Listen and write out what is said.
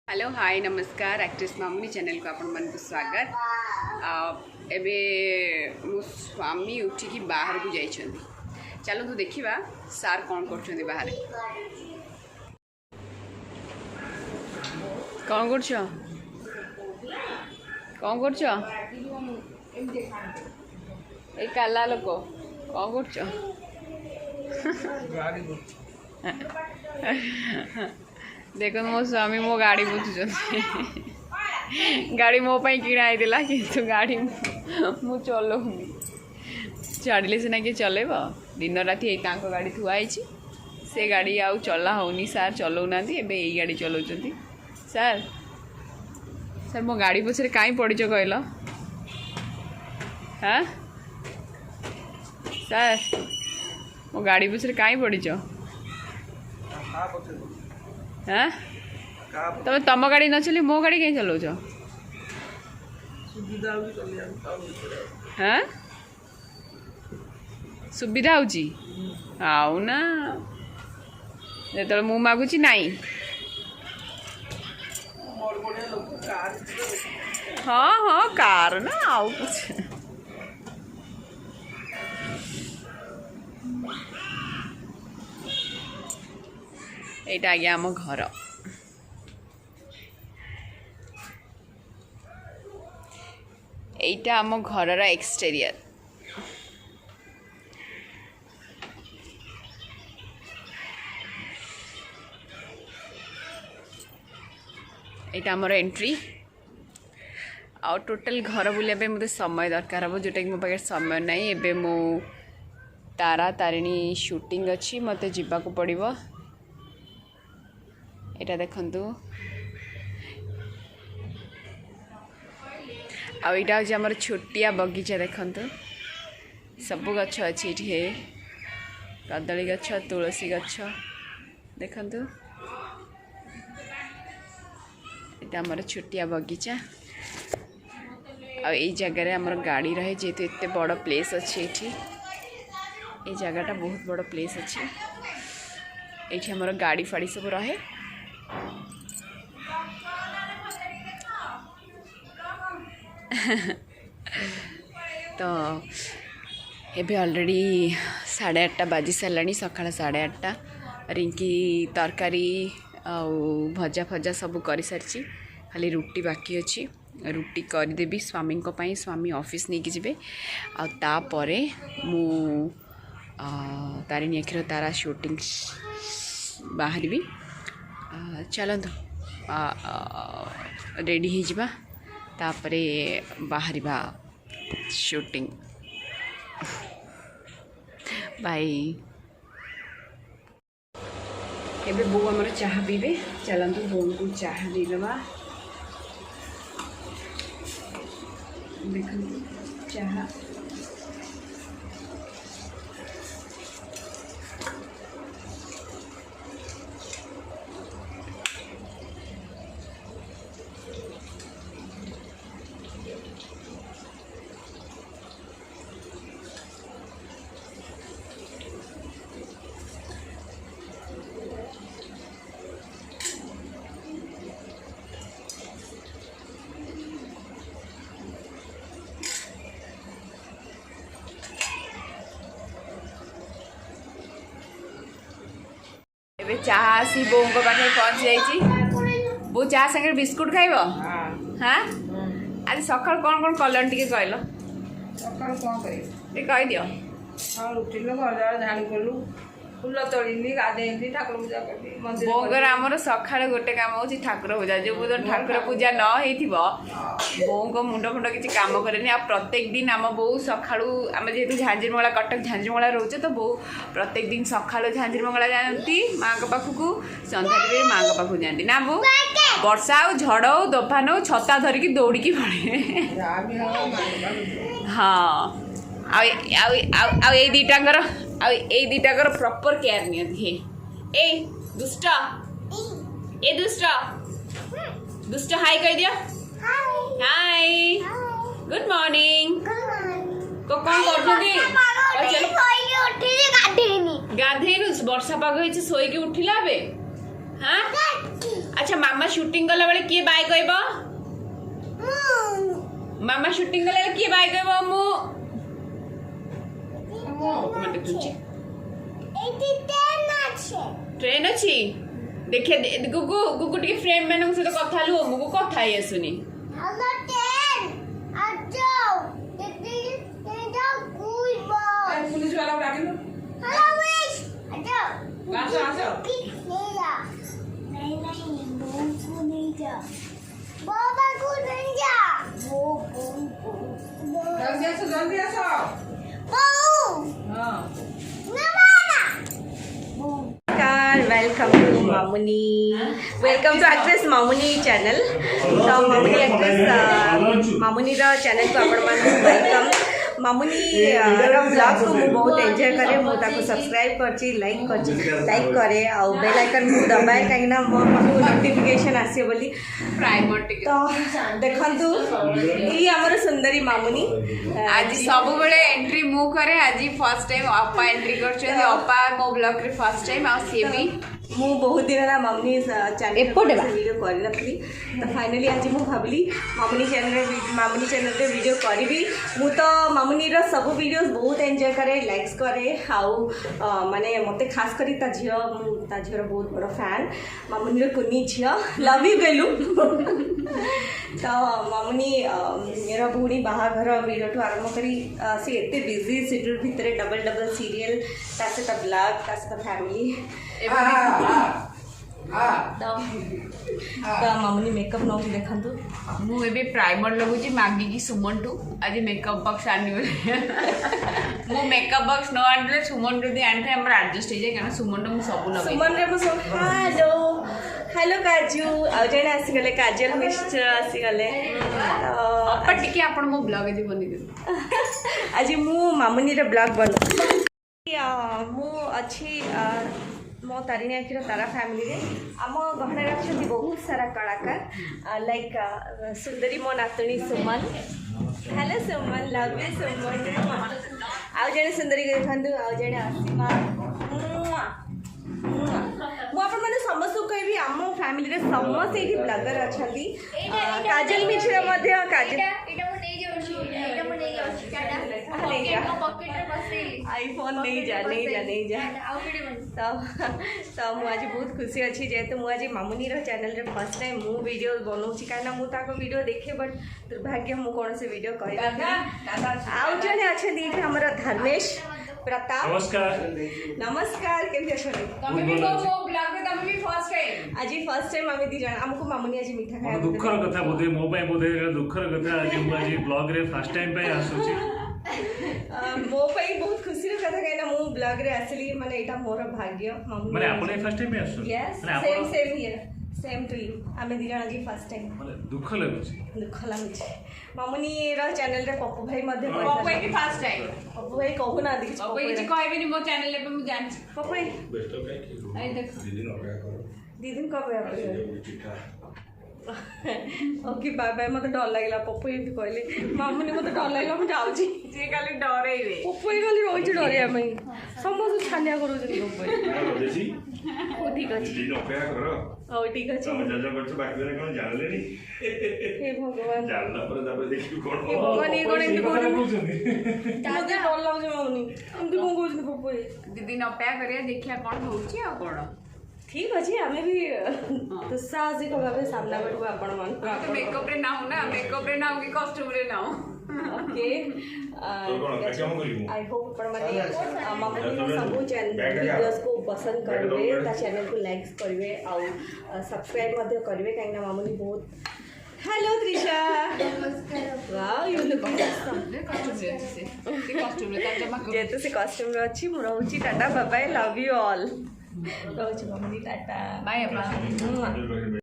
Hello hi नमस्कार actress Mamuni channel को आपण मन स्वागत। एबे मो स्वामी उठिकी बाहर को जाइछन। चलो तो देखिबा सार कौन करछन बाहर। कौन करछ कौन करछ ए काला लोक कौन करछ देख मो स्वामी मो गाड़ी बुझुन गाड़ी मो किणाई देला किंतु गाड़ी मु चलाऊनी छाड़िले सीना किए चलेब दिन राति यही गाड़ी थुआई से गाड़ी आउ चला होनी सार चलाऊना एबे यही गाड़ी चलाउछंती। सार सार मो गाड़ी पछरे काई पड़िछ कहल। हाँ सार मो गाड़ी पछरे काई पड़िछ। हाँ तब तम गाड़ी न चली मो गाड़ी कहीं चलाउछ। हाँ सुविधा होची आउ ना जो मु मागुची नाई। हाँ हाँ कार ना आउ कुछ एटा आगे आम घर एटा आम घर एक्सटेरियर। एटा आमर एंट्री आ टोटल घर बुलाया मत समय दरकार हम जोटा कि मो पाखे समय ना एबे मो तारा तारिणी शूटिंग अच्छी मत जीवाक पड़ो। एटा देखंतु आईटा हूँ आमर छोटिया बगीचा देखंतु सब गछ अच्छी ये कदली गछ तुलसी गछ देखंतु एटा आमर छोटिया बगीचा आ जगार आमर गाड़ी रहे जेहेतु एते बड़ प्लेस अच्छी ये जगहटा बहुत बड़ प्लेस अच्छी ये आमर गाड़ी फाड़ी सब रहे। तो एबे ऑलरेडी 8:30 बाजी सारा सका 8:30 रिंकी तरकारी भजा फजा सब कर सारी खाली रुटी बाकी अच्छी रुटी करदेवी स्वामी स्वामी ऑफिस नहीं कि तापरे मु तारिणी अखिर तारा शूटिंग बाहर भी चलत रेडी हो तापरे बाहर शूटिंग बाय। एबे बो आमर चाह पीबे चलतु बो को चाह देवा देख चाह एबे चाह आसी बो पाखे पहुँच जाइए। बो चाह संगे बिस्कुट खाइब। हाँ आज सकाल कौन कौन कलन टी कहल सकाल कौन कह दियो। उठिल घर झाड़ू कलु फुल तोड़ी गाधे ठाकुर पूजा करी बोर आमर सका गोटे कम हो ठाकुर पूजा जो बुध ठाकुर पूजा न हो बो मुंड फुंड किसी कम करे आ प्रत्येक दिन आम बो सका आम जेहतु झांझीरमंगला कटक झांझीरमंगला रोचे तो बो प्रत्येक दिन सका झांझीरमंगला जाती माँ पाखक सन्ध्या माँ पाखक जाती ना बो वर्षा हो झड़ हो तोफान हो छता धरिकी दौड़िकी पड़े। हाँ आई दीटांगर आई दीटांगर प्रॉपर केयर नियंती ए दुष्ट ए दुष्ट दुष्ट हाय कह दिया हाय गुड मॉर्निंग को कौन कर गाधेनु वर्षा पाग सोईकी उठिला बे। हाँ अच्छा मामा शूटिंग गला बेले किए बाय कहबो मामा शूटिंग गला किए बाय कहबो मु मत कुछ ट्रेन अच्छी देखिए गुगु गुगु टिके फ्रेंड मैंने से तो कथा लु मुगु कथा ही सुनी पुलिस वाला डाकिन आसो आसो जल्दी आसो हाँ welcome to Mamuni welcome to actress Mamuni channel तो मामुनी एक्ट्रेस मामुनी चैनल को आपण वेलकम मामुनी ब्लॉग को मुझे बहुत एंजॉय करे मुझे सब्सक्राइब करची लाइक करे आ बेल आइकन को दबाए कहीं मो नोटिफिकेशन आसे बोली प्राइमर तो देखंतु ई हमर सुंदरी मामुनी आज सब बेले एंट्री मु करे आज फर्स्ट टाइम अपा एंट्री करछे अपा मो ब्लॉग रे फर्स्ट टाइम आ सी भी मु बहुत दिन ना मामुनी चैनल वीडियो कर नथली तो फाइनली आज मु भाबली मामुनी चैनल रे वीडियो करबी मु तो मामुनी रो सब वीडियोस बहुत एंजॉय करे लाइक्स करे आउ माने मते खास करी ता झियो रो बहुत बड़ा फैन मामुनी रो कुनी झियो लव यू गेलु तो मामुनी मेरा भूणी बाहाघर वीडियो ठू आरंभ करी से एते बिजी शेड्यूल भितर डबल सीरियल ता से ता ब्लॉग ता से ता फैमिली तो मामुनी मेकअप नौ देखंतु मु एबे प्राइमर लगुची मागी की सुमन टू आज मेकअप बॉक्स आनी मु मेकअप बॉक्स न आनले सुमन टू दे आनते हमर एडजस्ट हो जाय कारण सुमन मु सब लगे सुमन रे मु हेलो काजू आ जने आसी गले काजल मिस्टर आसी गले अपा टिके आपण मो ब्लॉग दे बनी दे आज मु मामुनी रे ब्लॉग बन मु अच्छी मो तारिणी आखिर तारा फैमिली रे आम गहना रखते बहुत सारा कलाकार लाइक सुंदरी मो नातुणी सुमन हेलो सुमन लव यू सुमन आउ जने सुंदरी देखु आउ जने आसीमा मुझे समस्त कहि आम फैमिली रे समस्त ये ब्लॉगर अच्छा काजल मिश्रा काजल आईफोन नहीं जा तो मुझे बहुत खुशी अच्छी जेहेतु मुझे मामुनी चैनल रे फर्स्ट टाइम मु वीडियो बनाऊँगी कहीं मुझे वीडियो देखे बट दुर्भाग्य मु कौन से वीडियो कर आउ जने अच्छा दीदी हमारा धर्मेश प्रताप नमस्कार केमती अछनी तमे भी मो ब्लॉग रे तमे भी फर्स्ट टाइम आज फर्स्ट टाइम आमे दी जण हमको मामुनी आज मीठा खाया दुखर कथा बोधे मो पाई बोधे दुखर कथा आज मु आज ब्लॉग रे फर्स्ट टाइम पे आसुची मो पाई बहुत खुशी रे कथा कहना मु ब्लॉग रे असली माने एटा मोर भाग्य मामुनी माने आपने फर्स्ट टाइम पे आसु yes same here same to you आमे दी जण आज फर्स्ट टाइम माने दुख लागुची मामुनी रो चैनल रे पप्पू भाई मध्ये पप्पू भाई की फर्स्ट टाइम पप्पू भाई कहू ना देखि पप्पू भाई जी कहबेनी मो चैनल ले पे मु जान पप्पू भाई बेस्ट ऑफ लाइक आई देख दीदी कब ओके बाय बाय मत डर लगला पप्पू ये कहले मामुनी मत डर लगला मु जाउची जे खाली डरे रे पप्पू ये खाली रोज डरे आमे समस्त छानिया करू जनी पप्पू देसी ठीक अछि दिन अपेक्षा करो ओ ठीक अछि हम जज करछ बाकी रे कोन जानले नी हे भगवान जानला पर तापर देखि कोन हे भगवान ये कोन एंती कोन कहउछनी दादा डर लागछ मामुनी एंती कोन कहउछनी पप्पू दीदी न अपेक्षा करिया देखिया कोन होउची आ कोन ठीक अछि हमें भी दुस्साहसिक भाबे सामना करबो आपण मन तो मेकअप रे ना हो ना मेकअप रे ना हो कि कॉस्ट्यूम रे ना हो ओके आई होप आपण माने मामुनी सब चैनल वीडियोस को पसंद करबे ता चैनल को लाइक्स करबे आ सब्सक्राइब मध्ये करबे काइना मामुनी बहुत हेलो त्रिशा नमस्कार वाओ यू लुक कॉस्ट्यूम रे ता जमा जेते से कॉस्ट्यूम रे अछि मु रहउची tata bye bye love you all रहउची मामुनी टाटा बाय बाय